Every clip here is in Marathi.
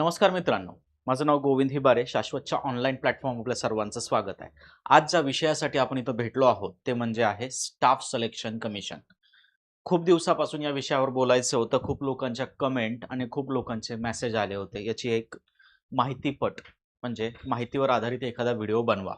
नमस्कार मित्रांनो, माझं नाव गोविंद हिबारे. शाश्वतच्या ऑनलाईन प्लॅटफॉर्म आपल्या सर्वांचं स्वागत आहे. आज ज्या विषयासाठी आपण इथं भेटलो आहोत ते म्हणजे आहे स्टाफ सिलेक्शन कमिशन. खूप दिवसापासून या विषयावर बोलायचं होतं. खूप लोकांच्या कमेंट आणि खूप लोकांचे मेसेज आले होते. याची एक माहितीपट म्हणजे माहितीवर आधारित एखादा व्हिडिओ बनवा.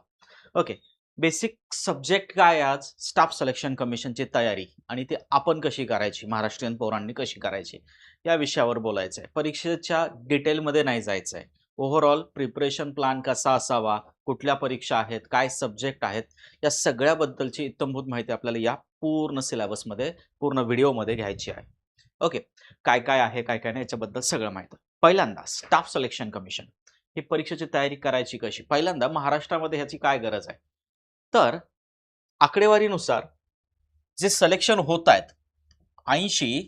ओके. बेसिक सब्जेक्ट काय आज? स्टाफ सिलेक्शन कमिशनची तयारी आणि ती आपण कशी करायची, महाराष्ट्रीयन पौरांनी कशी करायची, या विषयावर बोलायचं आहे. परीक्षेच्या डिटेलमध्ये नाही जायचं आहे. ओव्हरऑल प्रिपरेशन प्लॅन कसा असावा, कुठल्या परीक्षा आहेत, काय सब्जेक्ट आहेत, या सगळ्याबद्दलची इत्थंभूत माहिती आपल्याला या पूर्ण सिलेबसमध्ये, पूर्ण व्हिडिओमध्ये घ्यायची आहे. ओके. काय काय आहे, काय काय नाही, याच्याबद्दल सगळं माहिती. पहिल्यांदा स्टाफ सिलेक्शन कमिशन ही परीक्षेची तयारी करायची कशी? पहिल्यांदा महाराष्ट्रामध्ये ह्याची काय गरज आहे? तर आकडेवारीनुसार जे सिलेक्शन होत आहेत 80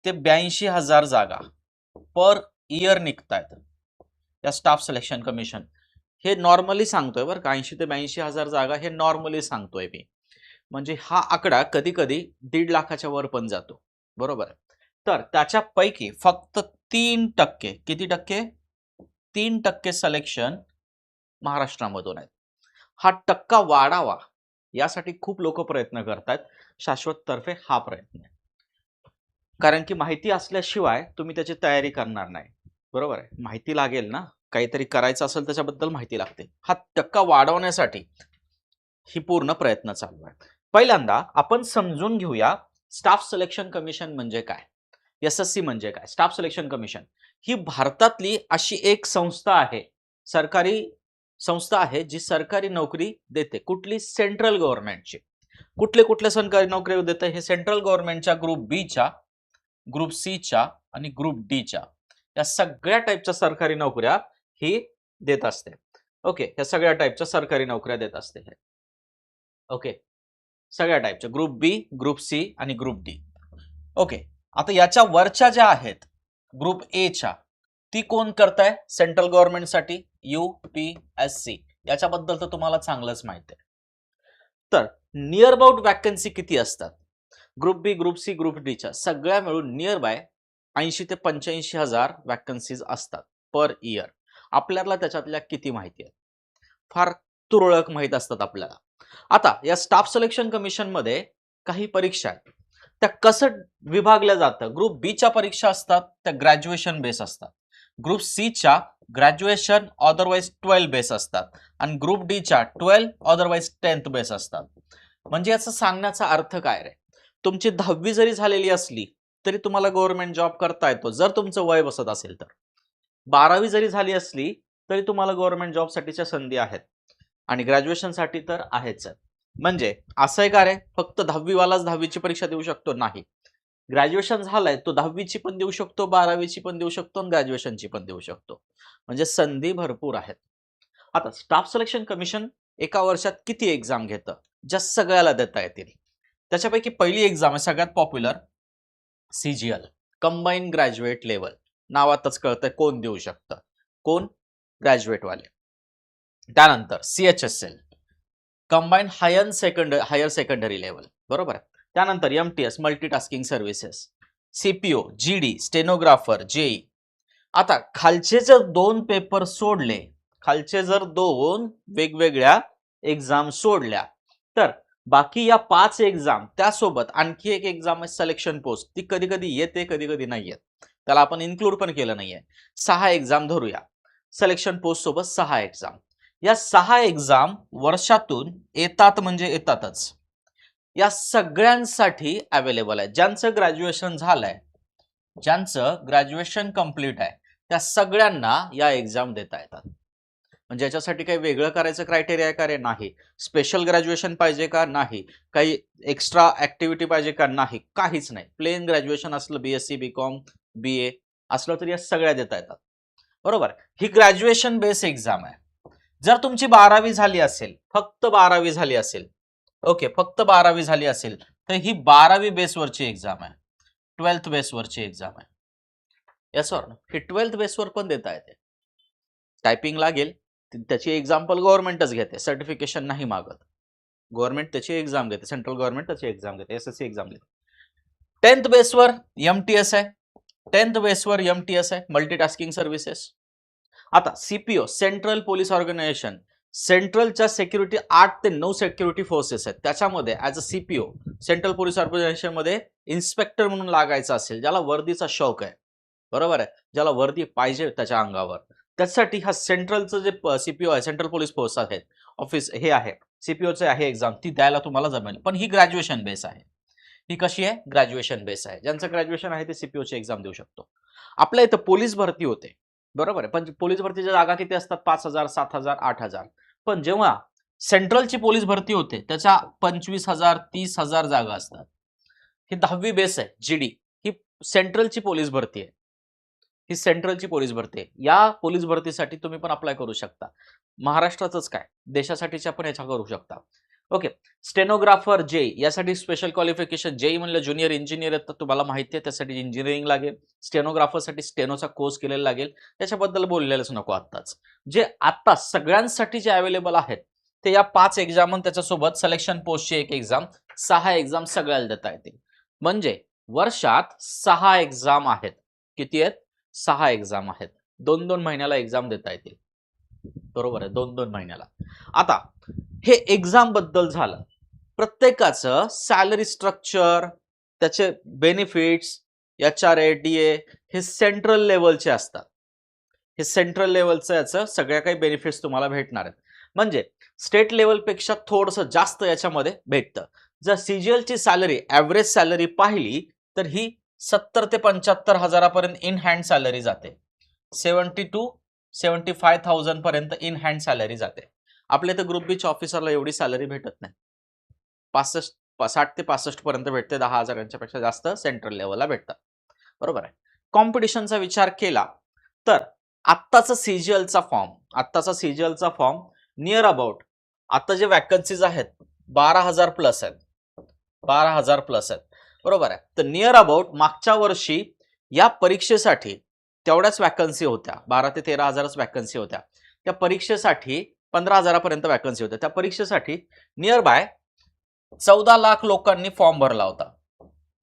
ते 82,000 जागा पर इयर निघतायत या स्टाफ सिलेक्शन कमिशन. हे नॉर्मली सांगतोय बरं का, 80 ते 82,000 जागा हे नॉर्मली सांगतोय मी. म्हणजे हा आकडा कधी कधी 1.5 लाखाच्या वर पण जातो. बरोबर आहे. तर त्याच्यापैकी फक्त 3%, किती टक्के? 3% सिलेक्शन महाराष्ट्रामधून आहेत. हा टक्का वाढावा यासाठी खूप लोक प्रयत्न करतात. शाश्वत तर्फे हा प्रयत्न आहे. कारण की माहिती असल्याशिवाय तुम्ही त्याची तयारी करणार नाही. बरोबर आहे. माहिती लागेल ना, काहीतरी करायचं असेल त्याच्याबद्दल माहिती लागते. हा टक्का वाढवण्यासाठी ही पूर्ण प्रयत्न चालू आहे. पहिल्यांदा आपण समजून घेऊया स्टाफ सिलेक्शन कमिशन म्हणजे काय, एसएससी म्हणजे काय. स्टाफ सिलेक्शन कमिशन ही भारतातली अशी एक संस्था आहे, सरकारी संस्था आहे जी सरकारी नोकरी देते. कुठली? सेंट्रल गव्हर्नमेंटची. कुठले सरकारी नोकरी देते? हे सेंट्रल गव्हर्नमेंटच्या ग्रुप बी च्या, ग्रुप सी च्या आणि ग्रुप डी च्या, या सगळ्या टाईपच्या सरकारी नोकऱ्या ही देत असते. ओके. या सगळ्या टाईपच्या सरकारी नोकऱ्या देत असते. ओके. सगळ्या टाईपच्या, ग्रुप बी, ग्रुप सी आणि ग्रुप डी. ओके. आता याच्या वरच्या ज्या आहेत ग्रुप ए च्या, ती कोण करताय सेंट्रल गव्हर्नमेंटसाठी? UPSC. याच्याबद्दल तर तुम्हाला चांगलंच माहिती आहे. तर नियर अबाउट वॅकन्सी किती असतात? ग्रुप बी, ग्रुप सी, ग्रुप डी च्या सगळ्या मिळून नियर बाय 80 ते 85,000 वॅकन्सीज असतात पर इयर. आपल्याला त्याच्यातल्या किती माहिती आहेत? फार तुरळक माहित असतात आपल्याला. आता या स्टाफ सिलेक्शन कमिशन मध्ये काही परीक्षा आहेत, त्या कसं विभागल्या जातं? ग्रुप बी च्या परीक्षा असतात त्या ग्रॅज्युएशन बेस असतात. ग्रुप सी च्या ग्रॅज्युएशन अदरवाइज 12 बेस असतात आणि ग्रुप डी च्या 12 अदरवाइज 10th बेस असतात. म्हणजे याचा सांगण्याचा अर्थ काय रे? तुमची 10वी जरी झालेली असली तरी तुम्हाला गव्हर्नमेंट जॉब करता येतो जर तुमचं वय बसत असेल तर. 12वी जरी झाली असली तरी तुम्हाला गव्हर्नमेंट जॉब साठीच्या संधी आहेत आणि ग्रॅज्युएशन साठी तर आहेच. म्हणजे असं आहे का रे फक्त 10वी वालाच 10वीची परीक्षा देऊ शकतो? नाही. ग्रॅज्युएशन झालाय तो 10वीची पण देऊ शकतो, 12वीची पण देऊ शकतो आणि ग्रॅज्युएशनची पण देऊ शकतो. म्हणजे संधी भरपूर आहेत. आता स्टाफ सिलेक्शन कमिशन एका वर्षात किती एक्झाम घेतं ज्या सगळ्याला देता येतील? त्याच्यापैकी पहिली एक्झाम आहे सगळ्यात popular, CGL, combine graduate level. नावातच कळतंय कोण देऊ शकतं. कोण? ग्रॅज्युएट वाले. त्यानंतर CHSL, combined higher secondary level. बरोबर आहे. त्यानंतर MTS, multitasking services, CPO, GD, stenographer, JEE. आता खालचे जर 2 पेपर सोडले, खालचे जर 2 वेगवेगळ्या एक्झाम सोडल्या, तर बाकी या 5 एक्झाम त्यासोबत आणखी एक एक्झाम आहे सिलेक्शन पोस्ट. ती कधी कधी येते, कधी कधी नाही येत. त्याला आपण इन्क्लूड पण केलं नाहीये. 6 एक्झाम धरूया. सिलेक्शन पोस्ट सोबत 6 एक्झाम. या 6 एक्झाम वर्षातून येतात म्हणजे येतातच. या सगळ्यांसाठी अवेलेबल आहे. ज्यांचं ग्रॅज्युएशन झालंय, ज्यांचं ग्रॅज्युएशन कंप्लीट आहे, त्या सगळ्यांना या एक्झाम देता येतात. म्हणजे याच्यासाठी काही वेगळं करायचं क्रायटेरिया आहे का रे? नाही. स्पेशल ग्रॅज्युएशन पाहिजे का? नाही. काही एक्स्ट्रा ऍक्टिव्हिटी पाहिजे का? नाही. काहीच नाही. प्लेन ग्रॅज्युएशन असलं, BSc, BCom, BA असलं तरी या सगळ्या देता येतात. बरोबर. ही ग्रॅज्युएशन बेस एक्झाम आहे. जर तुमची 12वी झाली असेल, फक्त 12वी झाली असेल, ओके, फक्त 12वी झाली असेल, तर ही 12वी बेसवरची एक्झाम आहे. 12th बेसवरची एक्झाम आहे. Yes or no? ही 12th बेसवर पण देता येते. टायपिंग लागेल, त्याची एक्झाम्पल गव्हर्नमेंटच घेते, सर्टिफिकेशन नाही मागत. गव्हर्नमेंट त्याची एक्झाम घेते, सेंट्रल गव्हर्नमेंट त्याची एक्झाम घेते, SSC एक्झाम घेते. 10th बेसवर MTS आहे, 10th बेसवर MTS आहे, मल्टीटास्किंग सर्व्हिसेस. आता सीपीओ सेंट्रल पोलीस ऑर्गनायझेशन, सेंट्रलच्या सिक्युरिटी 8 ते 9 सिक्युरिटी फोर्सेस आहेत. त्याच्यामध्ये as a CPO central police organisation मध्ये इन्स्पेक्टर म्हणून लागायचं असेल, ज्याला वर्दीचा शौक आहे, बरोबर आहे, ज्याला वर्दी पाहिजे त्याच्या अंगावर, त्यासाठी हा सेंट्रलचं जे सीपीओ आहे, सेंट्रल पोलीस फोर्स आहेत, ऑफिस हे आहे, सीपीओचे आहे एक्झाम, ती द्यायला तुम्हाला जमेल. पण ही ग्रॅज्युएशन बेस आहे. ही कशी आहे? ग्रॅज्युएशन बेस आहे. ज्यांचं ग्रॅज्युएशन आहे ते सीपीओची एक्झाम देऊ शकतो. आपल्या इथं पोलीस भरती होते, बरोबर आहे, पण पोलीस भरतीच्या जागा किती असतात? 5,000, 7,000, 8,000. पण जेव्हा सेंट्रलची पोलीस भरती होते त्याच्या 25,000, 30,000 जागा असतात. ही 10वी बेस आहे जीडी. ही सेंट्रलची पोलीस भरती आहे. ही सेंट्रलची पोलीस भरती आहे. या पोलीस भरतीसाठी तुम्ही पण अप्लाय करू शकता. महाराष्ट्रातच काय, देशासाठीच्या पण याच्या करू शकता. ओके. स्टेनोग्राफर जेई यासाठी स्पेशल क्वालिफिकेशन, जेई म्हणलं ज्युनियर इंजिनियर तर तुम्हाला माहिती आहे, त्यासाठी इंजिनिअरिंग लागेल. स्टेनोग्राफरसाठी स्टेनोचा कोर्स केलेला लागेल. त्याच्याबद्दल बोललेलंच नको आत्ताच. जे आत्ता सगळ्यांसाठी जे अवेलेबल आहेत ते या 5 एक्झाम आणि त्याच्यासोबत सिलेक्शन पोस्टची एक एक्झाम, 6 एक्झाम सगळ्याला देता येतील. म्हणजे वर्षात 6 एक्झाम आहेत. किती आहेत? 6 एक्झाम आहेत. 2-2 महिन्याला एक्झाम देता येतील. बरोबर आहे, 2-2 महिन्याला. आता हे एक्झाम बद्दल झालं. प्रत्येकाचं सॅलरी स्ट्रक्चर, त्याचे बेनिफिट्स, HRA, DA हे सेंट्रल लेवलचे असतात. हे सेंट्रल लेवलचं याचं सगळ्या काही बेनिफिट्स तुम्हाला भेटणार आहेत. म्हणजे स्टेट लेवलपेक्षा थोडंसं जास्त याच्यामध्ये भेटतं. जर सीजीएलची सॅलरी ॲव्हरेज सॅलरी पाहिली तर ही 70 ते 75 हजारापर्यंत इन हँड सॅलरी जाते. 70 to 75,000 पर्यंत इन हँड सॅलरी जाते. आपल्या इथं ग्रुप बीच्या ऑफिसरला एवढी सॅलरी भेटत नाही. 60 ते 65 पर्यंत भेटते. 10,000 पेक्षा जास्त सेंट्रल लेवलला भेटतात. बरोबर आहे. कॉम्पिटिशनचा विचार केला तर आत्ताचा सीजीएलचा फॉर्म नियर अबाउट आता जे वॅकन्सीज आहेत 12,000 प्लस आहेत. 12,000 प्लस आहेत. बरोबर आहे. तर नियर अबाउट मागच्या वर्षी या परीक्षेसाठी तेवढ्याच वॅकन्सी होत्या. 12 ते 13,000च वॅकन्सी होत्या. त्या परीक्षेसाठी 15,000 पर्यंत वॅकन्सी होत्या. त्या परीक्षेसाठी नियर बाय 14 लाख लोकांनी फॉर्म भरला होता.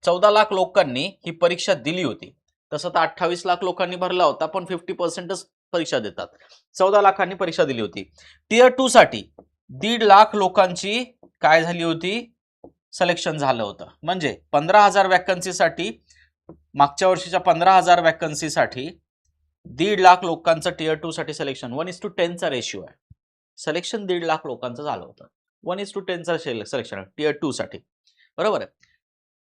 14 लाख लोकांनी ही परीक्षा दिली होती. तसं तर 28 लाख लोकांनी भरला होता, पण 50%च परीक्षा देतात. 14 लाखांनी परीक्षा दिली होती. टियर 2 साठी 1.5 लाख लोकांची काय झाली होती? सिलेक्शन झालं होतं. म्हणजे 15,000 वॅकन्सीसाठी, मागच्या वर्षीच्या 15,000 वॅकन्सीसाठी 1.5 लाख लोकांचं टियर 2 साठी सिलेक्शन. 1:10 चा रेशिओ आहे. सिलेक्शन 1.5 लाख लोकांचं झालं होतं. 1:10 चा सिलेक्शन टियर 2 साठी. बरोबर आहे.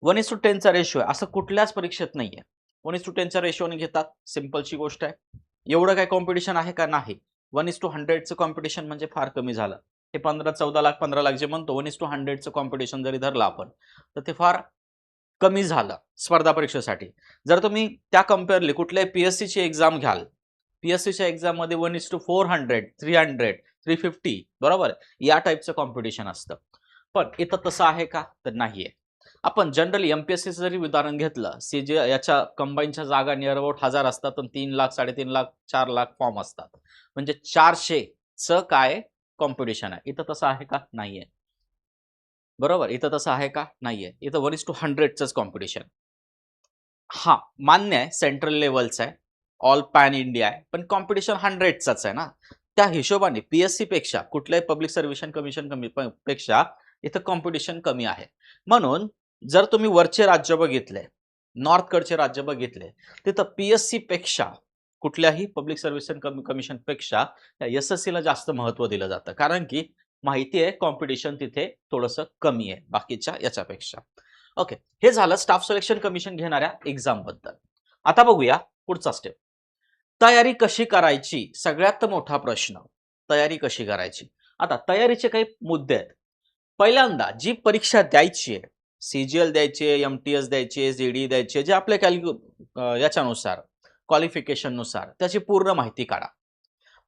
1:10 चा रेशिओ आहे. असं कुठल्याच परीक्षेत नाहीये. 1:10 च्या रेशिओने घेतात. सिंपलची गोष्ट आहे. एवढं काय कॉम्पिटिशन आहे का? नाही. 1:100चं कॉम्पिटिशन म्हणजे फार कमी झालं. हे 14 लाख 15 लाख जे म्हणतो 1:100चं कॉम्पिटिशन जरी धरलं आपण तर ते फार कमी झालं स्पर्धा परीक्षेसाठी. जर तुम्ही त्या कम्पेअरली कुठल्याही पीएससीची एक्झाम घ्याल, पीएससीच्या एक्झाममध्ये 1:400, 300, 350 बरोबर या टाईपचं कॉम्पिटिशन असतं. पण इथं तसं आहे का? तर नाहीये. आपण जनरली एमपीएससीचं जरी उदाहरण घेतलं, सीजे याच्या कंबाईनच्या जागा नियर अबाउट 1000 असतात आणि 3 लाख 3.5 लाख 4 लाख फॉर्म असतात. म्हणजे 400चं काय कॉम्पिटिशन आहे. इथं तसं आहे का? नाहीये. बरोबर, इथं तसं आहे का? नाहीये. इथं 1:100चंच कॉम्पिटिशन. हा मान्य आहे, सेंट्रल लेवलचं आहे, ऑल पॅन इंडिया आहे, पण कॉम्पिटिशन 100चाच आहे ना. त्या हिशोबाने पीएससी पेक्षा कुठल्याही पब्लिक सर्व्हिस कमिशन पेक्षा इथं कॉम्पिटिशन कमी आहे. म्हणून जर तुम्ही वरचे राज्य बघितले, नॉर्थकडचे राज्य बघितले, तिथं पीएससी पेक्षा कुठल्याही पब्लिक सर्व्हिस कमिशन पेक्षा एसएससीला जास्त महत्त्व दिलं जातं. कारण की माहिती आहे कॉम्पिटिशन तिथे थोडंसं कमी आहे बाकीच्या याच्यापेक्षा. ओके, हे झालं स्टाफ सिलेक्शन कमिशन घेणाऱ्या एक्झाम बद्दल. आता बघूया पुढचा स्टेप. तयारी कशी करायची? सगळ्यात मोठा प्रश्न, तयारी कशी करायची? आता तयारीचे काही मुद्दे आहेत. पहिल्यांदा जी परीक्षा द्यायची आहे, सीजीएल द्यायची आहे, एमटीएस द्यायची आहे, जीडी द्यायची आहे, जे आपल्या याच्यानुसार क्वालिफिकेशननुसार त्याची पूर्ण माहिती काढा.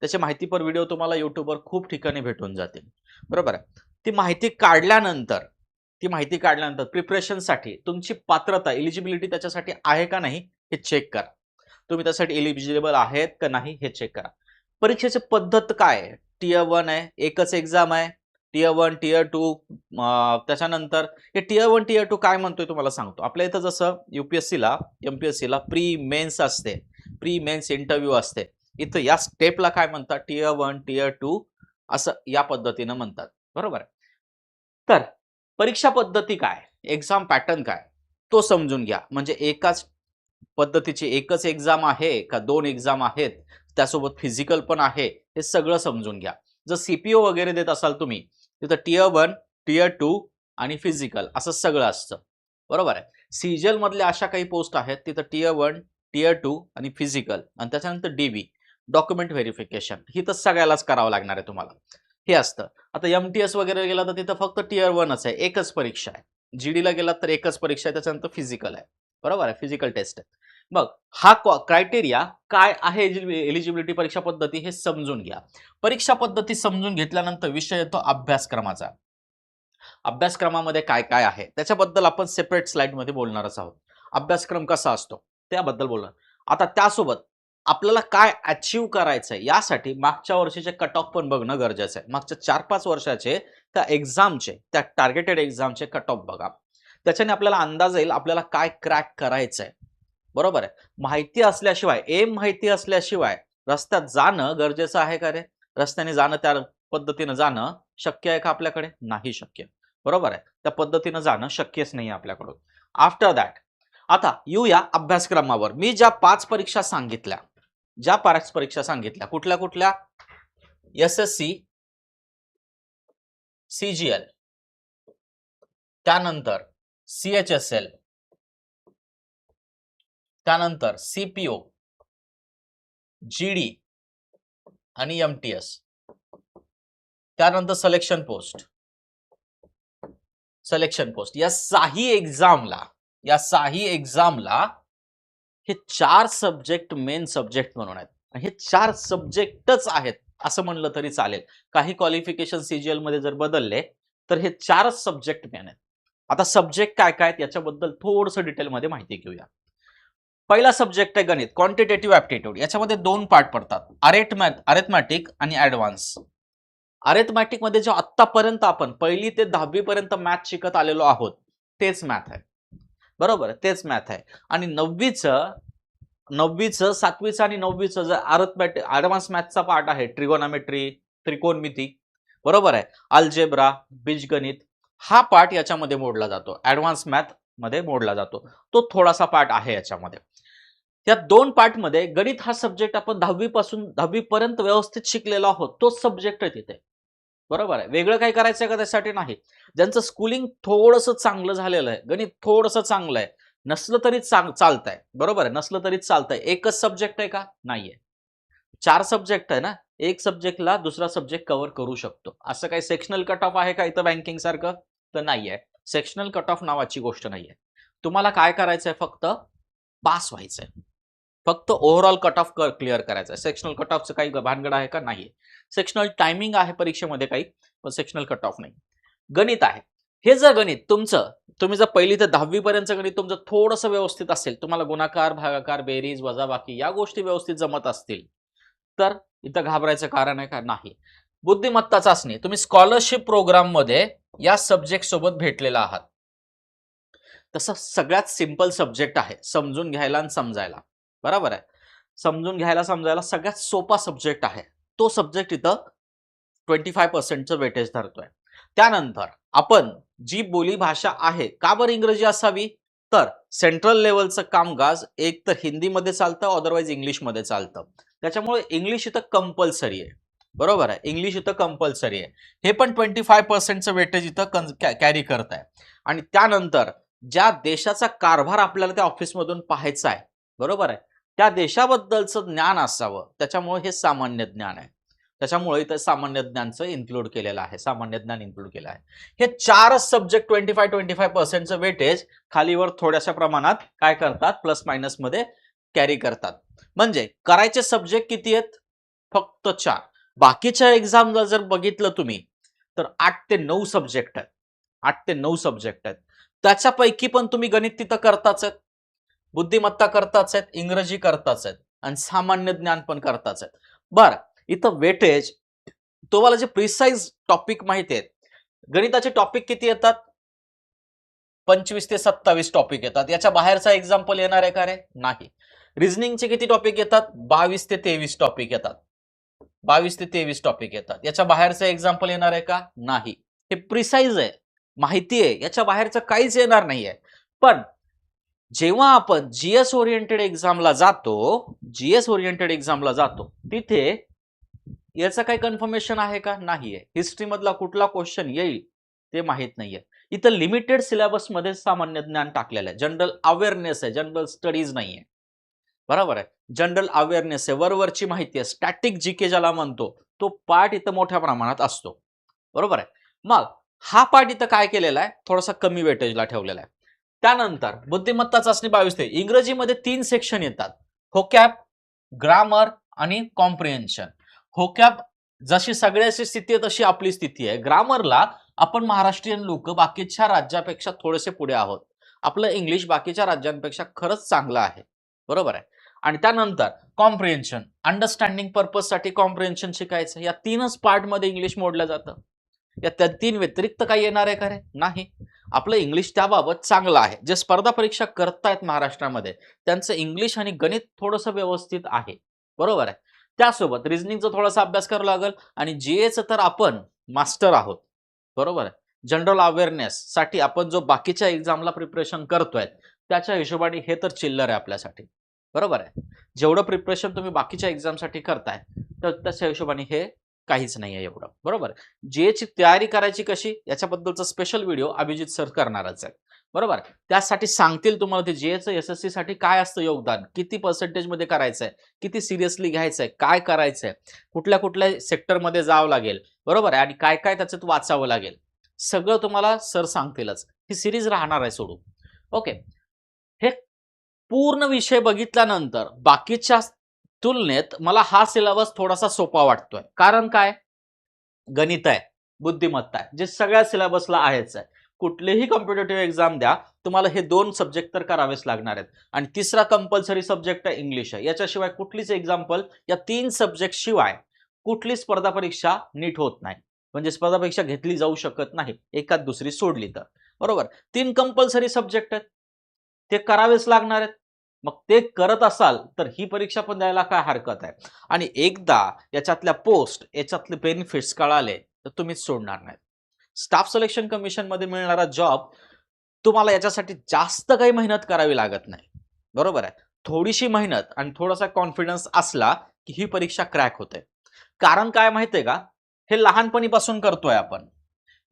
त्याची माहितीपर व्हिडिओ तुम्हाला युट्यूबवर खूप ठिकाणी भेटून जातील. बरोबर आहे. ती माहिती काढल्यानंतर प्रिपरेशनसाठी तुमची पात्रता, एलिजिबिलिटी त्याच्यासाठी आहे का नाही हे चेक करा. तुम्ही त्यासाठी एलिजिबल आहेत का नाही हे चेक करा. परीक्षेची पद्धत काय आहे? टियर 1 आहे, एकच एक्झाम आहे, टियर 1 टियर 2 त्याच्यानंतर हे टियर 1 टियर 2 काय म्हणतोय तुम्हाला सांगतो. आपल्या इथं जसं यूपीएससीला एमपीएससीला प्री मेन्स असते, प्री मेन्स इंटरव्ह्यू असते, इथं या स्टेपला काय म्हणतात टियर 1 टियर 2 असं या पद्धतीनं म्हणतात. बरोबर. तर परीक्षा पद्धती काय, एक्झाम पॅटर्न काय तो समजून घ्या. म्हणजे एकाच पद्धतीची एकच एक्झाम आहे का 2 एक्झाम आहेत, त्यासोबत फिजिकल पण आहे, हे सगळं समजून घ्या. जर सीपीओ वगैरे देत असाल तुम्ही तिथं टियर 1 टियर 2 आणि फिजिकल असं सगळं असतं. बरोबर आहे. सीजीएल मधल्या अशा काही पोस्ट आहेत तिथं टियर 1 टियर 2 आणि फिजिकल आणि त्याच्यानंतर डीबी डॉक्युमेंट व्हेरिफिकेशन ही तर सगळ्यालाच करावं लागणार आहे तुम्हाला. हे असतं. आता एमटीएस वगैरे गेला तर तिथं फक्त टियर 1च आहे, एकच परीक्षा आहे. जीडीला गेलात तर एकच परीक्षा आहे, त्याच्यानंतर फिजिकल आहे. बरोबर आहे, फिजिकल टेस्ट आहे. मग हा क्रायटेरिया काय आहे एलिजिबिलिटी परीक्षा पद्धती हे समजून घ्या. परीक्षा पद्धती समजून घेतल्यानंतर विषय येतो अभ्यासक्रमाचा. अभ्यासक्रमामध्ये काय काय आहे त्याच्याबद्दल आपण सेपरेट स्लाइडमध्ये बोलणारच आहोत. अभ्यासक्रम कसा असतो त्याबद्दल बोलणार. आता त्यासोबत आपल्याला काय अचीव करायचंय यासाठी मागच्या वर्षीचे कट ऑफ पण बघणं गरजेचं आहे. मागच्या 4-5 वर्षाचे त्या एक्झामचे, त्या टार्गेटेड एक्झामचे कट ऑफ बघा. त्याच्याने आपल्याला अंदाज येईल आपल्याला काय क्रॅक करायचंय. बरोबर आहे. माहिती असल्याशिवाय, एम माहिती असल्याशिवाय रस्त्यात जाणं गरजेचं आहे का रे? रस्त्याने जाणं, त्या पद्धतीनं जाणं शक्य आहे का आपल्याकडे? नाही शक्य. बरोबर आहे. त्या पद्धतीनं जाणं शक्यच नाही आपल्याकडून. आफ्टर दॅट आता येऊया अभ्यासक्रमावर. मी ज्या 5 परीक्षा सांगितल्या, कुठल्या कुठल्या? एसएससी, सीजीएल, त्यानंतर सीएचएसएल, त्यानंतर सीपीओ, जीडी आणि एमटीएस, त्यानंतर सिलेक्शन पोस्ट. या सही एक्झामला हे 4 सब्जेक्ट मेन सब्जेक्ट म्हणून आहेत. हे 4 सब्जेक्टच आहेत असं म्हणलं तरी चालेल. काही क्वालिफिकेशन सीजीएल मध्ये जर बदलले तर हे 4च सब्जेक्ट मेन आहेत. आता सब्जेक्ट काय काय याच्याबद्दल थोडंसं डिटेलमध्ये माहिती घेऊया. पहिला सब्जेक्ट आहे गणित, क्वांटिटेटिव्ह ऍप्टिट्यूड. याच्यामध्ये 2 पार्ट पडतात, अरिथमॅटिक आणि ऍडव्हान्स. अरिथमॅटिक मध्ये जे आतापर्यंत आपण 1ली ते 10वी पर्यंत मॅथ शिकत आलेलो आहोत तेच मॅथ आहे. बरोबर, तेच मॅथ आहे. आणि 9वीचं 7वीचं आणि 9वीचं जे अरिथमॅटिक ऍडव्हान्स मॅथचा पार्ट आहे, ट्रिगोनॉमेट्री, त्रिकोणमिती, बरोबर आहे, अल्जेब्रा, बीजगणित, हा पार्ट याच्यामध्ये मोडला जातो, ऍडव्हान्स मॅथ मध्ये मोडला जातो. तो थोडासा पार्ट आहे याच्यामध्ये. या 2 पार्ट मध्ये गणित हा सब्जेक्ट आपण 10वी पर्यंत व्यवस्थित शिकलेलो आहोत, तोच सब्जेक्ट आहे तिथे. बरोबर आहे. वेगळं काही करायचं का त्यासाठी नाही. ज्यांचं स्कूलिंग थोडंसं चांगलं झालेलं आहे, गणित थोडंसं चांगलं आहे, नसलं तरी चालतंय. बरोबर आहे, नसलं तरी चालतंय. एकच सब्जेक्ट आहे का? नाहीये. 4 सब्जेक्ट आहे ना, एक सब्जेक्टला दुसरा सब्जेक्ट कव्हर करू शकतो. असं काही सेक्शनल कट ऑफ आहे का इथं बँकिंग सारखं? तर नाहीये. सेक्शनल कट ऑफ नावाची गोष्ट नाहीये. तुम्हाला काय करायचंय? फक्त पास व्हायचंय. फक्त ओव्हरऑल कट ऑफ क्लिअर करायचा आहे. सेक्शनल कट ऑफचं काही भानगड आहे का? नाही. सेक्शनल टायमिंग आहे परीक्षेमध्ये काही, पण सेक्शनल कट ऑफ नाही. गणित आहे. हे जर गणित तुम्ही जर 1ली ते 10वी पर्यंतचं गणित तुमचं थोडंसं व्यवस्थित असेल, तुम्हाला गुणाकार, भागाकार, बेरीज, वजाबाकी या गोष्टी व्यवस्थित जमत असतील, तर इथं घाबरायचं कारण आहे का? नाही. बुद्धिमत्ता चाचणी, तुम्ही स्कॉलरशिप प्रोग्राम मध्ये या सब्जेक्ट सोबत भेटलेला आहात. तसं सगळ्यात सिंपल सब्जेक्ट आहे समजून घ्यायला आणि समजायला. बरोबर आहे. समजून घ्यायला समजायला सगळ्यात सोपा सब्जेक्ट आहे. तो सब्जेक्ट इथं 25% वेटेज धरतोय. त्यानंतर आपण जी बोली भाषा आहे, का बरं इंग्रजी असावी? तर सेंट्रल लेवलचं कामकाज एक तर हिंदीमध्ये चालतं, अदरवाईज इंग्लिशमध्ये चालतं. त्याच्यामुळे इंग्लिश इथं कंपल्सरी आहे. बरोबर आहे, इंग्लिश इथं कंपल्सरी आहे. हे पण 25% वेटेज इथं कॅरी करत आहे. आणि त्यानंतर ज्या देशाचा कारभार आपल्याला त्या ऑफिसमधून पाहायचा आहे, बरोबर आहे, त्या देशाबद्दलचं ज्ञान असावं. त्याच्यामुळे हे सामान्य ज्ञान आहे. त्याच्यामुळे इथं सामान्य ज्ञानचं इन्क्लूड केलेलं आहे, सामान्य ज्ञान इन्क्लूड केलं आहे. हे 4च सब्जेक्ट 25% वेटेज खालीवर थोड्याशा प्रमाणात काय करतात, प्लस मायनस मध्ये कॅरी करतात. म्हणजे करायचे सब्जेक्ट किती आहेत? फक्त 4. बाकीच्या एक्झामला जर बघितलं तुम्ही तर 8 ते 9 सब्जेक्ट आहेत. 8 ते 9 सब्जेक्ट आहेत. त्याच्यापैकी पण तुम्ही गणित तिथं करताच आहेत, बुद्धिमत्ता करताच आहेत, इंग्रजी करताच आहेत आणि सामान्य ज्ञान पण करताच आहेत. बरं, इथं वेटेज तुम्हाला जे प्रिसाइज टॉपिक माहिती आहेत गणिताचे टॉपिक किती येतात? 25 ते 27 टॉपिक येतात. याच्या बाहेरचा एक्झाम्पल येणार आहे का रे? नाही. रिझनिंगचे किती टॉपिक येतात? 22 ते 23 टॉपिक येतात. 22 ते 23 टॉपिक येतात. याच्या बाहेरचं एक्झाम्पल येणार आहे का? नाही. हे प्रिसाइज आहे, माहिती आहे, याच्या बाहेरचं काहीच येणार नाहीये. पण जेव्हा आपण जीएस ओरिएंटेड एक्झामला जातो, तिथे याचं काही कन्फर्मेशन आहे का? नाहीये. हिस्ट्री मधला कुठला क्वेश्चन येईल ते माहित नाहीये. इथं लिमिटेड सिलेबसमध्ये सामान्य ज्ञान टाकलेलं आहे. जनरल अवेअरनेस आहे, जनरल स्टडीज नाहीये. बरोबर आहे. जनरल अवेअरनेस आहे, वरवरची माहिती आहे, स्टॅटिक जीके ज्याला म्हणतो, तो पार्ट इथं मोठ्या प्रमाणात असतो. बरोबर आहे. मग हा पार्ट इथं काय केलेला आहे? थोडासा कमी वेटेजला ठेवलेला आहे. त्यानंतर बुद्धिमत्ता चाचणी 22 ते इंग्रजीमध्ये 3 सेक्शन येतात. व्होकॅब, ग्रामर आणि कॉम्प्रिहेन्शन. व्होकॅब जशी सगळ्याची स्थिती आहे तशी आपली स्थिती आहे. ग्रामरला आपण महाराष्ट्रीयन लोक बाकीच्या राज्यापेक्षा थोडेसे पुढे आहोत. आपलं इंग्लिश बाकीच्या राज्यांपेक्षा खरंच चांगलं आहे. बरोबर आहे. आणि त्यानंतर कॉम्प्रिहेन्शन, अंडरस्टँडिंग पर्पज साठी कॉम्प्रिहेन्शन शिकायचं. या 3च पार्ट मध्ये इंग्लिश मोडलं जातं. या 3 व्यतिरिक्त काही येणार आहे का रे? नाही. आपलं इंग्लिश त्याबाबत चांगलं आहे. जे स्पर्धा परीक्षा करतायत महाराष्ट्रामध्ये त्यांचं इंग्लिश आणि गणित थोडंसं व्यवस्थित आहे. बरोबर आहे. त्यासोबत रिझनिंगचा थोडासा अभ्यास करावा लागेल आणि जीएचं तर आपण मास्टर आहोत. बरोबर आहे. जनरल अवेअरनेस साठी आपण जो बाकीच्या एक्झामला प्रिपरेशन करतोय त्याच्या हिशोबाने हे तर चिल्लर आहे आपल्यासाठी. बरोबर आहे. जेवढं प्रिपरेशन तुम्ही बाकीच्या एक्झामसाठी करताय तर त्याच्या हिशोबाने हे काहीच नाही आहे एवढं. बरोबर. जेची तयारी करायची कशी याच्याबद्दलचा स्पेशल व्हिडिओ अभिजित सर करणारच आहे. बरोबर. त्यासाठी सांगतील तुम्हाला ते जेचं एसएससी साठी काय असतं योगदान, किती पर्सेंटेज मध्ये करायचंय, किती सिरियसली घ्यायचंय, काय करायचंय, कुठल्या कुठल्या सेक्टरमध्ये जावं लागेल. बरोबर आहे. आणि काय काय त्याच्यात वाचावं लागेल, सगळं तुम्हाला सर सांगतीलच. ही सिरीज राहणार आहे सोडून. ओके. हे पूर्ण विषय बघितल्यानंतर बाकीच्या तुलनेत मला हा सिलेबस थोडासा सोपा वाटतोय. कारण काय? गणित आहे, बुद्धिमत्ता आहे, जे सगळ्या सिलेबसला आहेच आहे. कुठलीही कॉम्पिटिटिव्ह एक्झाम द्या, तुम्हाला हे 2 सब्जेक्ट तर करावेच लागणार आहेत. आणि तिसरा कंपल्सरी सब्जेक्ट आहे इंग्लिश आहे. याच्याशिवाय कुठलीच एक्झाम्पल या 3 सब्जेक्ट शिवाय कुठली स्पर्धा परीक्षा नीट होत नाही. म्हणजे स्पर्धा परीक्षा घेतली जाऊ शकत नाही, एखाद दुसरी सोडली तर. बरोबर. 3 कंपल्सरी सब्जेक्ट आहेत, ते करावेच लागणार आहेत. मग ते करत असाल तर ही परीक्षा पण द्यायला काय हरकत आहे. आणि एकदा याच्यातल्या पोस्ट, याच्यातले बेनिफिट्स कळाले तर तुम्हीच सोडणार नाही. स्टाफ सिलेक्शन कमिशन मध्ये मिळणारा जॉब तुम्हाला याच्यासाठी जास्त काही मेहनत करावी लागत नाही. बरोबर आहे. थोडीशी मेहनत आणि थोडासा कॉन्फिडन्स असला की ही परीक्षा क्रॅक होते. कारण काय माहितीये का? हे लहानपणीपासून करतोय आपण.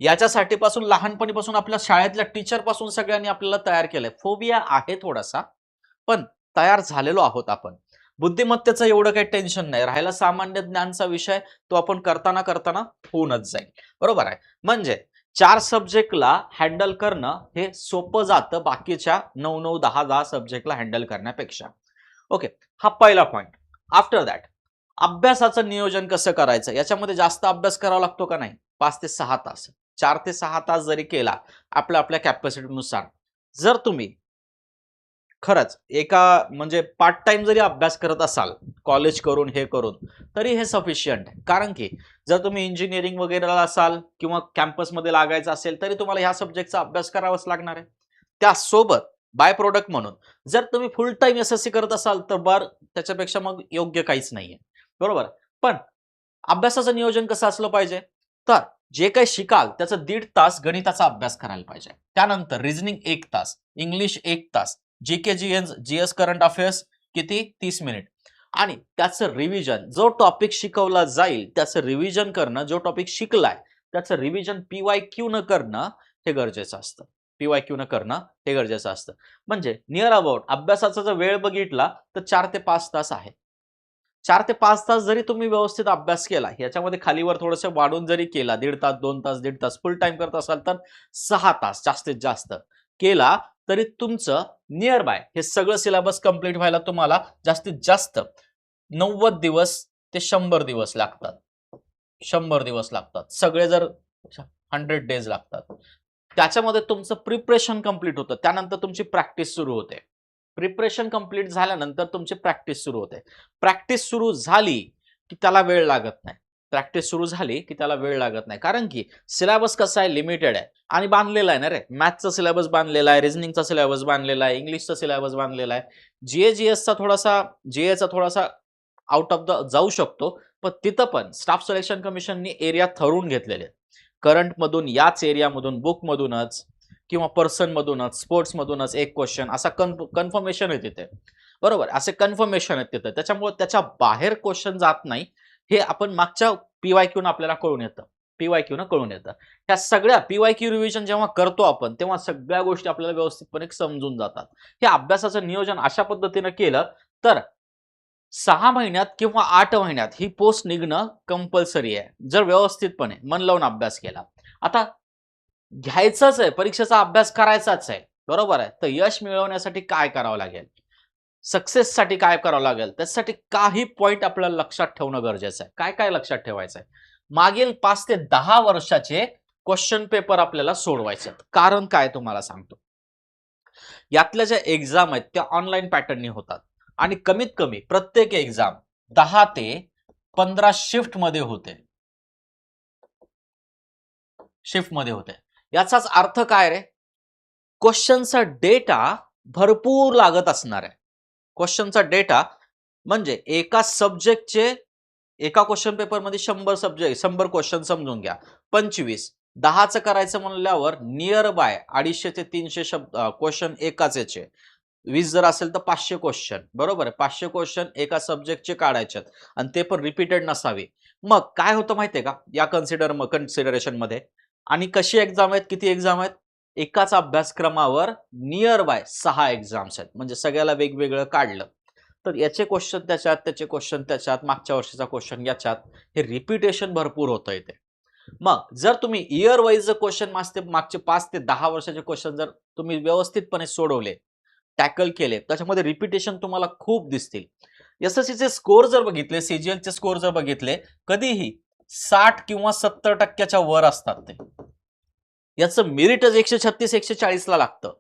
याच्यासाठी पासून लहानपणीपासून आपल्या शाळेतल्या टीचर पासून सगळ्यांनी आपल्याला तयार केलंय. फोबिया आहे थोडासा, पण तयार झालेलो आहोत आपण. बुद्धिमत्तेचं एवढं काही टेन्शन नाही. राहिला सामान्य ज्ञानचा विषय, तो आपण करताना करताना होऊनच जाईल. बरोबर आहे. म्हणजे 4 सब्जेक्टला हँडल करणं हे सोपं जातं बाकीच्या 9-9, 10-10 सब्जेक्टला हँडल करण्यापेक्षा. ओके. हा पहिला पॉइंट. आफ्टर दॅट अभ्यासाचं नियोजन कसं करायचं? याच्यामध्ये जास्त अभ्यास करावा लागतो का नाही? 5 ते 6 तास. 4 ते 6 तास जरी केला आपल्या आपल्या कॅपॅसिटीनुसार, जर तुम्ही खरंच एका म्हणजे पार्ट टाइम जरी अभ्यास करत असाल, कॉलेज करून हे करून, तरी हे सफिशियंट आहे. कारण की जर तुम्ही इंजिनिअरिंग वगैरेला असाल किंवा कॅम्पसमध्ये लागायचं असेल तरी तुम्हाला ह्या सब्जेक्टचा अभ्यास करावाच लागणार आहे. त्यासोबत बाय प्रोडक्ट म्हणून जर तुम्ही फुल टाइम एसएससी करत असाल तर त्याच्यापेक्षा मग योग्य काहीच नाहीये. बरोबर. पण अभ्यासाचं नियोजन कसं असलं पाहिजे? तर जे काही शिकाल त्याचा 1.5 तास गणिताचा अभ्यास करायला पाहिजे. त्यानंतर रिझनिंग 1 तास, इंग्लिश 1 तास, जीके जीएस करंट अफेअर्स किती 30 मिनिट. आणि त्याचं रिव्हिजन, जो टॉपिक शिकवला जाईल त्याचं रिव्हिजन करणं, जो टॉपिक शिकलाय त्याचं रिव्हिजन पीवायक्यू न करणं हे गरजेचं असतं. पीवायक्यू न करणं हे गरजेचं असतं. म्हणजे नियर अबाउट अभ्यासाचा जर वेळ बघितला तर 4 ते 5 तास आहे. 4 ते 5 तास जरी तुम्ही व्यवस्थित अभ्यास केला, याच्यामध्ये खालीवर थोडंसं वाढून जरी केला, 1.5 तास, 2 तास, 1.5 तास फुल टाइम करत असाल तर 6 तास जास्तीत जास्त केला तरी तुमचं नियर बाय हे सगळं सिलेबस कंप्लीट व्हायला तुम्हाला जास्तीत जास्त 90 दिवस ते 100 दिवस लागतात. 100 दिवस लागतात. सगळे जर 100 डेज लागतात. त्याच्यामध्ये तुमचं प्रिपरेशन कंप्लीट होतं. त्यानंतर तुमची प्रॅक्टिस सुरू होते. प्रिपरेशन कंप्लीट झाल्यानंतर तुमची प्रॅक्टिस सुरू होते. प्रॅक्टिस सुरू झाली की त्याला वेळ लागत नाही. प्रॅक्टिस सुरू झाली की त्याला वेळ लागत नाही, कारण की सिलेबस कसा आहे, लिमिटेड आहे आणि बांधलेला आहे ना रे. मॅथचा सिलेबस बांधलेला आहे, रिझनिंगचा सिलेबस बांधलेला आहे, इंग्लिशचा सिलेबस बांधलेला आहे. जीएचा थोडासा आउट ऑफ द जाऊ शकतो, पण तिथं पण स्टाफ सिलेक्शन कमिशननी एरिया ठरवून घेतलेले आहेत. करंट मधून, याच एरियामधून, बुक मधूनच किंवा पर्सन मधूनच, स्पोर्ट्स मधूनच एक क्वेश्चन असा कन्फर्मेशन आहे तिथे. बरोबर, असे कन्फर्मेशन आहेत तिथे. त्याच्यामुळे त्याच्या बाहेर क्वेश्चन जात नाही, हे आपण मागच्या पीवायक्यू आपल्याला कळून येतं. पीवायक्यू न कळून येतं. ह्या सगळ्या पीवायक्यू रिव्हिजन जेव्हा करतो आपण, तेव्हा सगळ्या गोष्टी आपल्याला व्यवस्थितपणे समजून जातात. हे अभ्यासाचं नियोजन अशा पद्धतीनं केलं तर 6 महिन्यात किंवा 8 महिन्यात ही पोस्ट निघणं कंपल्सरी आहे, जर व्यवस्थितपणे मन लावून अभ्यास केला. आता घ्यायचंच आहे, परीक्षेचा अभ्यास करायचाच आहे, बरोबर आहे. तर यश मिळवण्यासाठी काय करावं लागेल, सक्सेससाठी काय करावं लागेल, त्यासाठी काही पॉइंट आपल्याला लक्षात ठेवणं गरजेचं आहे. काय काय लक्षात ठेवायचं आहे? मागील 5 ते 10 वर्षाचे क्वेश्चन पेपर आपल्याला सोडवायचे. कारण काय तुम्हाला सांगतो. यातल्या ज्या एक्झाम आहेत त्या ऑनलाईन पॅटर्ननी होतात आणि कमीत कमी प्रत्येक एक्झाम 10 ते 15 शिफ्ट मध्ये होते. याचाच अर्थ काय रे? क्वेश्चनचा डेटा भरपूर लागत असणार आहे. क्वेश्चनचा डेटा म्हणजे एका सब्जेक्टचे, एका क्वेश्चन पेपर मध्ये 100 क्वेश्चन समजून घ्या. 25 10चं करायचं म्हणल्यावर नियर बाय 250 ते 300 क्वेश्चन एकाच याचे. 20 जर असेल तर 500 क्वेश्चन, बरोबर आहे. 500 क्वेश्चन एका सब्जेक्टचे काढायचे आणि ते पण रिपीटेड नसावे. मग काय होतं माहितीये का या कन्सिडरेशन मध्ये? आणि कशी एक्झाम आहेत, किती एक्झाम आहेत? एकाच अभ्यासक्रमावर नियर बाय 6 एक्झाम्स आहेत, म्हणजे सगळ्याला वेगवेगळं काढलं तर याचे क्वेश्चन त्याच्यात, त्याचे क्वेश्चन त्याच्यात, मागच्या वर्षीचा क्वेश्चन याच्यात, हे रिपीटेशन भरपूर होतं इथे. मग जर तुम्ही इयर वाईज क्वेश्चन मागचे 5 ते 10 वर्षाचे क्वेश्चन जर तुम्ही व्यवस्थितपणे सोडवले, टॅकल केले, त्याच्यामध्ये रिपीटेशन तुम्हाला खूप दिसतील. एसएससीचे स्कोर जर बघितले, सीजीएलचे स्कोर जर बघितले, कधीही 60 किंवा 70% वर असतात ते. याचं मेरिटच 136 140 ला लागतं,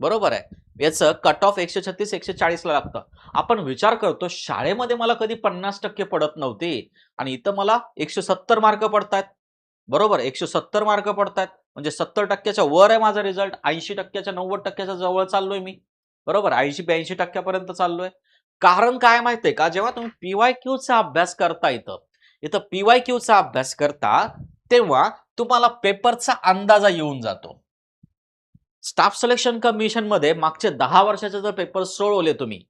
बरोबर आहे. याचं कट ऑफ 136 140 ला लागतं. आपण विचार करतो शाळेमध्ये मला कधी 50% पडत नव्हते आणि इथं मला 170 मार्क पडतात, बरोबर. 170 मार्क पडतात म्हणजे 70%च्या वर आहे माझा रिझल्ट. 80%च्या 90%च्या जवळ चाललोय मी, बरोबर. 80-82% चाललोय. कारण काय माहितीये का, जेव्हा तुम्ही पीवायक्यूचा अभ्यास करता, इथं पीवायक्यूचा अभ्यास करता, तेव्हा तुम्हाला पेपरचा अंदाजा येऊन जातो. स्टाफ सिलेक्शन कमिशन मध्ये मागचे 10 वर्षाचे जर पेपर सोडवले तुम्ही,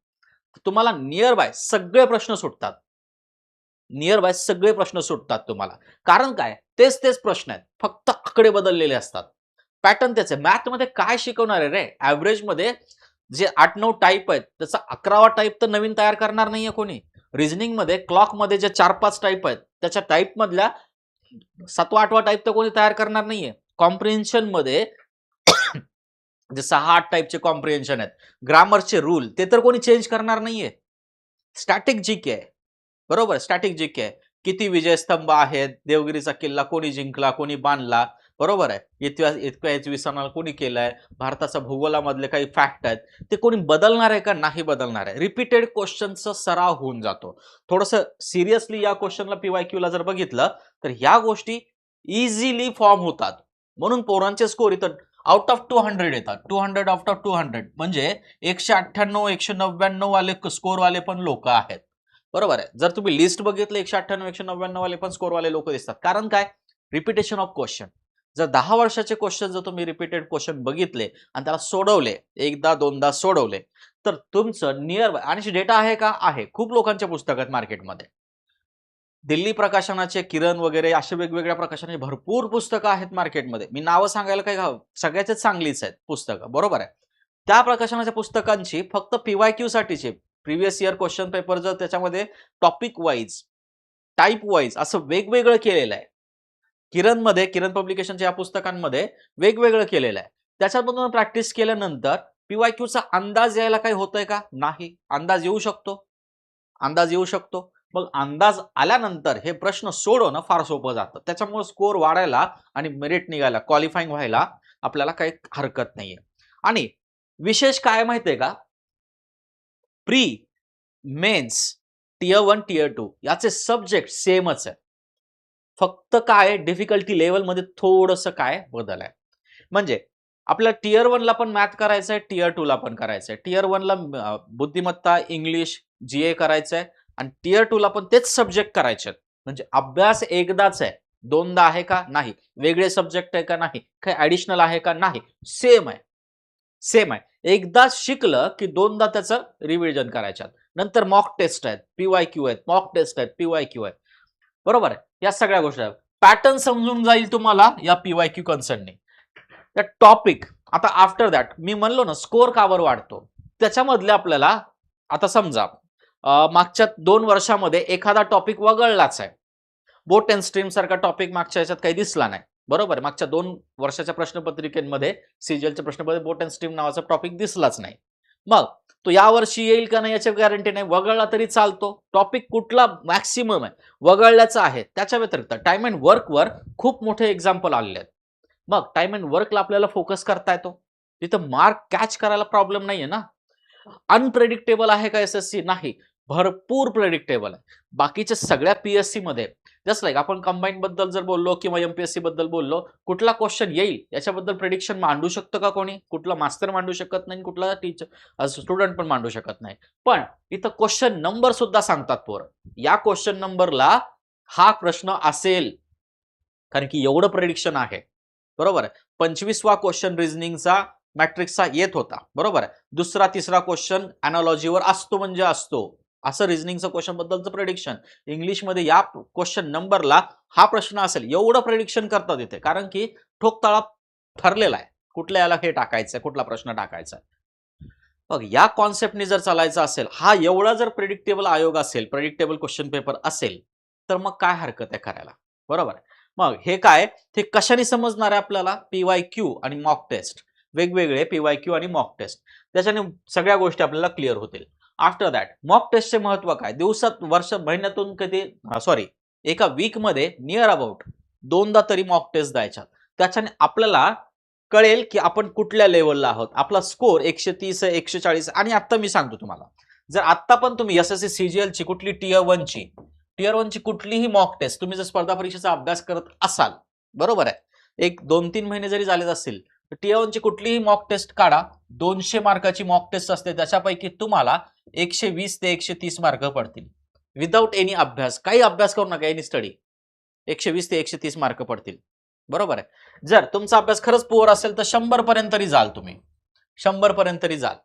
तुम्हाला नियर बाय सगळे प्रश्न सुटतात. तुम्हाला. कारण काय, तेच प्रश्न आहेत, फक्त आकडे बदललेले असतात. पॅटर्न त्याचे. मॅथ मध्ये काय शिकवणार आहे रे? ऍव्हरेज मध्ये जे 8-9 टाईप आहेत, त्याचा 11वा टाईप तर नवीन तयार करणार नाहीये कोणी. रिझनिंग मध्ये, क्लॉक मध्ये जे 4-5 टाईप आहेत, त्याच्या टाईप मधल्या 7वा-8वा टाईप तर कोणी तयार करणार नाहीये. कॉम्प्रिहेन्शन मध्ये जे 6-8 टाईपचे कॉम्प्रिहेन्शन आहेत, ग्रामरचे रूल ते तर कोणी चेंज करणार नाहीये. स्टॅटिक जीके आहे, बरोबर. स्टॅटिक जीके आहे. किती विजयस्तंभ आहेत, देवगिरीचा किल्ला कोणी जिंकला, कोणी बांधला, बरोबर आहे. इतक्या इसवी सणाला कोणी केलाय, भारताच्या भूगोलामधले काही फॅक्ट आहेत, ते कोणी बदलणार आहे का? नाही बदलणार आहे. रिपीटेड क्वेश्चनचा सराव होऊन जातो. थोडंसं सिरियसली या क्वेश्चनला पीवायक्यूला जर बघितलं तर ह्या गोष्टी इझिली फॉर्म होतात. म्हणून पोरांचे स्कोर इथं आउट ऑफ 200 येतात. 200 आउट ऑफ 200 म्हणजे 198 199 वाले स्कोर वाले पण लोक आहेत, बरोबर आहे. जर तुम्ही लिस्ट बघितलं 198 199 वाले पण स्कोर वाले लोक दिसतात. कारण काय? Repetition of question. जर 10 वर्षाचे क्वेश्चन जर तुम्ही रिपीटेड क्वेश्चन बघितले आणि त्याला सोडवले, एकदा दोनदा सोडवले, तर तुमचं नियर बाय, आणि डेटा आहे का? आहे. खूप लोकांच्या पुस्तकात मार्केटमध्ये. दिल्ली प्रकाशनाचे, किरण वगैरे असे वेगवेगळ्या प्रकाशनाचे भरपूर पुस्तकं आहेत मार्केटमध्ये. मी नावं सांगायला काही सगळ्याचेच चांगलीच आहेत पुस्तकं, बरोबर आहे. त्या प्रकाशनाच्या पुस्तकांची फक्त पीवायक्यू साठीचे प्रिव्हियस इयर क्वेश्चन पेपर जर त्याच्यामध्ये टॉपिक वाईज, टाईप वाईज असं वेगवेगळं केलेलं आहे. किरण पब्लिकेशनच्या या पुस्तकांमध्ये वेगवेगळं केलेलं आहे. त्याच्यामधून प्रॅक्टिस केल्यानंतर पीवायक्यूचा अंदाज यायला काही होतंय का? नाही. अंदाज येऊ शकतो. मग अंदाज आल्यानंतर हे प्रश्न सोडवणं फार सोपं जातं. त्याच्यामुळे स्कोर वाढायला आणि मेरिट निघायला, क्वालिफाईंग व्हायला आपल्याला काही हरकत नाहीये. आणि विशेष काय माहितीये का? प्री, मेन्स, टियर 1, टियर 2 याचे सब्जेक्ट सेमच आहे. फक्त काय डिफिकल्टी लेवलमध्ये थोडंसं काय बदल आहे. म्हणजे आपल्याला टियर 1 ला पण मॅथ करायचं आहे, टियर 2 ला पण करायचं आहे. टियर 1 ला बुद्धिमत्ता, इंग्लिश, जीए करायचं आहे आणि टियर 2 ला पण तेच सब्जेक्ट करायचे आहेत. म्हणजे अभ्यास एकदाच आहे. दोनदा आहे का? नाही. वेगळे सब्जेक्ट आहे का? नाही. काही ॲडिशनल आहे का? नाही. सेम आहे. सेम आहे. एकदा शिकलं की दोनदा त्याचं रिव्हिजन करायच्यात. नंतर मॉक टेस्ट आहेत, पीवायक्यू आहेत, मॉक टेस्ट आहेत, पीवायक्यू आहेत. बरोबर आहे. या सगळ्या गोष्टी आहेत. पॅटर्न समजून जाईल तुम्हाला या पीवायक्यू कन्सर्नने. त्या टॉपिक आता आफ्टर दॅट मी म्हणलो ना स्कोर का बरं वाढतो? त्याच्यामधले आपल्याला आता समजा मागच्या 2 वर्षामध्ये एखादा टॉपिक वगळलाच आहे. बोट अँड स्ट्रीम सारखा टॉपिक मागच्या ह्याच्यात काही दिसला नाही. बरोबर आहे. मागच्या 2 वर्षाच्या प्रश्नपत्रिकेमध्ये सीजीएलच्या प्रश्नपत्रिकेत बोट अँड स्ट्रीम नावाचा टॉपिक दिसलाच नाही. मग तो यावर्षी येईल का नाही याची गॅरंटी नाही. वगळला तरी चालतो. टॉपिक कुठला मॅक्सिमम आहे वगळल्याचा आहे. त्याच्या व्यतिरिक्त टाइम अँड वर्कवर खूप मोठे एक्झाम्पल आलेले आहेत. मग टाइम अँड वर्कला आपल्याला फोकस करता येतो. तिथं मार्क कॅच करायला प्रॉब्लेम नाहीये ना. अनप्रेडिक्टेबल आहे का एसएससी? नाही. भरपूर प्रेडिक्टेबल आहे. बाकीच्या सगळ्या पीएससी मध्ये जस्ट लाईक आपण कंबाईन बद्दल जर बोललो किंवा एमपीएससी बद्दल बोललो, कुठला क्वेश्चन येईल याच्याबद्दल प्रेडिक्शन मांडू शकतं का कोणी? कुठला मास्टर मांडू शकत नाही, कुठला टीचर स्टुडंट पण मांडू शकत नाही. पण इथं क्वेश्चन नंबर सुद्धा सांगतात पोरं. या क्वेश्चन नंबरला हा प्रश्न असेल कारण की एवढं प्रेडिक्शन आहे. बरोबर आहे. 25वा क्वेश्चन रिझनिंगचा मॅट्रिक्सचा येत होता. बरोबर आहे. दुसरा तिसरा क्वेश्चन अॅनालॉजीवर असतो म्हणजे असतो. असं रिझनिंगचं क्वेश्चन बद्दलचं प्रेडिक्शन. इंग्लिशमध्ये या क्वेश्चन नंबरला हा प्रश्न असेल एवढं प्रेडिक्शन करतात इथे. कारण की ठोकताळा ठरलेला आहे. कुठल्या याला हे टाकायचं कुठला प्रश्न टाकायचा मग या कॉन्सेप्टने जर चालायचं असेल, हा एवढा जर प्रेडिक्टेबल आयोग असेल, प्रेडिक्टेबल क्वेश्चन पेपर असेल, तर मग काय हरकत आहे करायला? बरोबर आहे. मग हे काय ते कशाने समजणार आहे आपल्याला? पीवायक्यू आणि मॉक टेस्ट. वेगवेगळे पीवायक्यू आणि मॉक टेस्ट. त्याच्याने सगळ्या गोष्टी आपल्याला क्लिअर होतील. आफ्टर दॅट मॉक टेस्टचे महत्व काय? दिवसात वर्ष महिन्यातून कधी एका वीकमध्ये नियर अबाउट 2दा तरी मॉक टेस्ट द्यायच्या. त्याच्याने आपल्याला कळेल की आपण कुठल्या लेवलला आहोत. आपला स्कोर 130 आहे, 140 आणि आता मी सांगतो तुम्हाला. जर आता पण तुम्ही एसएससी सीजीएलची कुठली टियर 1 ची कुठलीही मॉक टेस्ट तुम्ही जर स्पर्धा परीक्षेचा अभ्यास करत असाल, बरोबर आहे. एक 2-3 महिने जरी झालेत असतील, तर टियर 1 ची कुठलीही मॉक टेस्ट काढा. 200 मार्काची मॉक टेस्ट असते. त्याच्यापैकी तुम्हाला 120 ते 130 मार्क पडतील. विदाऊट एनी अभ्यास. काही अभ्यास करू नका, एनी स्टडी. 120 ते 130 मार्क पडतील. बरोबर आहे. जर तुमचा अभ्यास खरंच पुअर असेल तर 100 पर्यंत तरी जाल तुम्ही. 100 पर्यंत तरी जाल.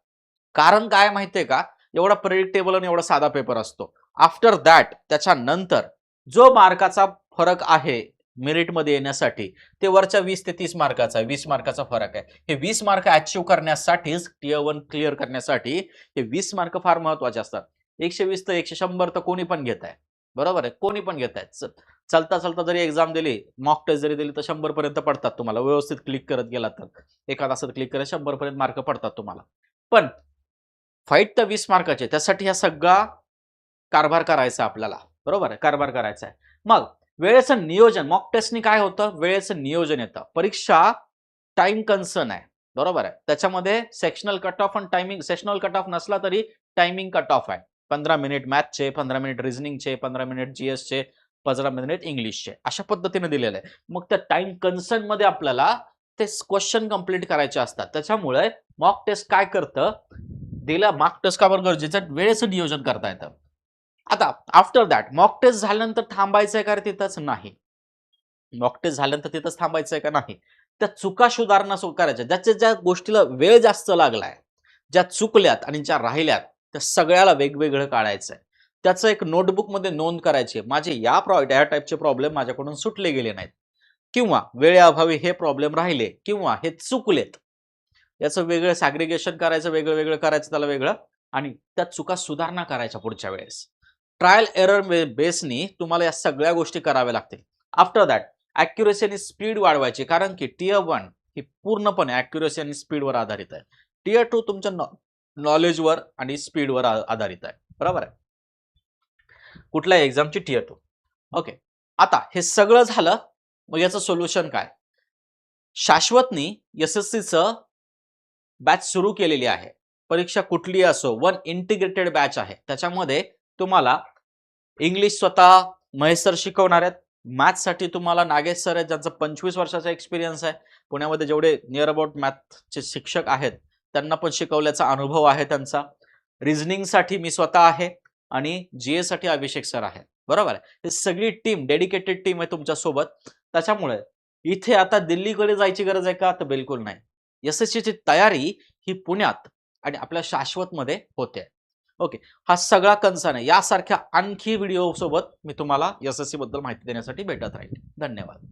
कारण काय माहितीये का? एवढा प्रेडिक्टेबल आणि एवढा साधा पेपर असतो. आफ्टर दॅट त्याच्यानंतर जो मार्काचा फरक आहे मेरिटमध्ये येण्यासाठी ते वरच्या 20 ते 30 मार्काचा 20 मार्काचा फरक आहे. हे 20 मार्क अचीव्ह करण्यासाठीच टियर 1 क्लिअर करण्यासाठी हे 20 मार्क फार महत्वाचे असतात. 120 तर 100 तर कोणी पण घेत आहे. बरोबर आहे. कोणी पण घेत आहे. चलता चलता जरी एक्झाम दिली, मॉक टेस्ट जरी दिली तर 100 पर्यंत पडतात तुम्हाला. व्यवस्थित क्लिक करत गेला तर. एका तासात क्लिक करत 100 पर्यंत मार्क पडतात तुम्हाला. पण फाईट तर 20 मार्काचे. त्यासाठी हा सगळा कारभार करायचा आपल्याला. बरोबर आहे. कारभार करायचा आहे. मग वेळेचं नियोजन मॉक टेस्टनी काय होतं? वेळेचं नियोजन येतं. परीक्षा टाइम कन्सर्न आहे. बरोबर आहे. त्याच्यामध्ये सेक्शनल कट ऑफ आणि टायमिंग सेक्शनल कट ऑफ नसला तरी टायमिंग कट ऑफ आहे. 15 मिनिट मॅथचे, 15 मिनिट रिझनिंगचे, 15 मिनिट जीएसचे, 15 मिनिट इंग्लिशचे. अशा पद्धतीने दिलेलं आहे. मग त्या टाइम कन्सर्न मध्ये आपल्याला ते क्वेश्चन कंप्लीट करायचे असतात. त्याच्यामुळे मॉक टेस्ट काय करतं? दिला मॉक टेस्ट का बरं गरजेचं? वेळेचं नियोजन करता येतं. आता आफ्टर दॅट मॉक टेस्ट झाल्यानंतर थांबायचं आहे का तिथंच? नाही. मॉक टेस्ट झाल्यानंतर तिथंच थांबायचं आहे का? नाही. त्या चुका सुधारणा करायच्या. ज्या गोष्टीला वेळ जास्त लागलाय, ज्या चुकल्यात आणि ज्या राहिल्यात त्या सगळ्याला वेगवेगळं काढायचं आहे. त्याचं एक नोटबुकमध्ये नोंद करायची. माझे या टाईपचे प्रॉब्लेम माझ्याकडून सुटले गेले नाहीत किंवा वेळेअभावी हे प्रॉब्लेम राहिले किंवा हे चुकलेत. याचं वेगळं सॅग्रिगेशन करायचं, वेगळं करायचं त्याला वेगळं आणि त्या चुका सुधारणा करायच्या पुढच्या वेळेस. ट्रायल एरर बेसनी तुम्हाला या सगळ्या गोष्टी कराव्या लागतील. आफ्टर दॅट ॲक्युरेसी आणि स्पीड वाढवायची. कारण की टियर 1 ही पूर्णपणे ॲक्युरेसी आणि स्पीडवर आधारित आहे. टियर 2 तुमच्या नॉलेजवर आणि स्पीडवर आधारित आहे. बरोबर आहे. कुठल्या एक्झामची टियर 2. ओके. आता हे सगळं झालं. मग याचं सोल्युशन काय? शाश्वतनी एसएससीचं बॅच सुरू केलेली आहे. परीक्षा कुठली असो, 1 इंटिग्रेटेड बॅच आहे. त्याच्यामध्ये तुम्हाला इंग्लिश स्वतः महेश सर शिकवणार आहेत. मॅथ्ससाठी तुम्हाला नागेश सर आहेत, ज्यांचा 25 वर्षाचा एक्सपिरियन्स आहे. पुण्यामध्ये जेवढे नियर अबाउट मॅथचे शिक्षक आहेत त्यांना पण शिकवल्याचा अनुभव आहे त्यांचा. रिझनिंगसाठी मी स्वतः आहे आणि जीए साठी अभिषेक सर आहेत. बरोबर आहे. ही सगळी टीम, डेडिकेटेड टीम आहे तुमच्या सोबत. त्याच्यामुळे इथे आता दिल्लीकडे जायची गरज आहे का? तर बिलकुल नाही. एसएससीची तयारी ही पुण्यात आणि आपल्या शाश्वतमध्ये होते. ओके. हा सगळा कन्सर्न आहे. यासारख्या आणखी व्हिडिओ सोबत मी तुम्हाला एसएससी बद्दल माहिती देण्यासाठी भेटत राहील. धन्यवाद.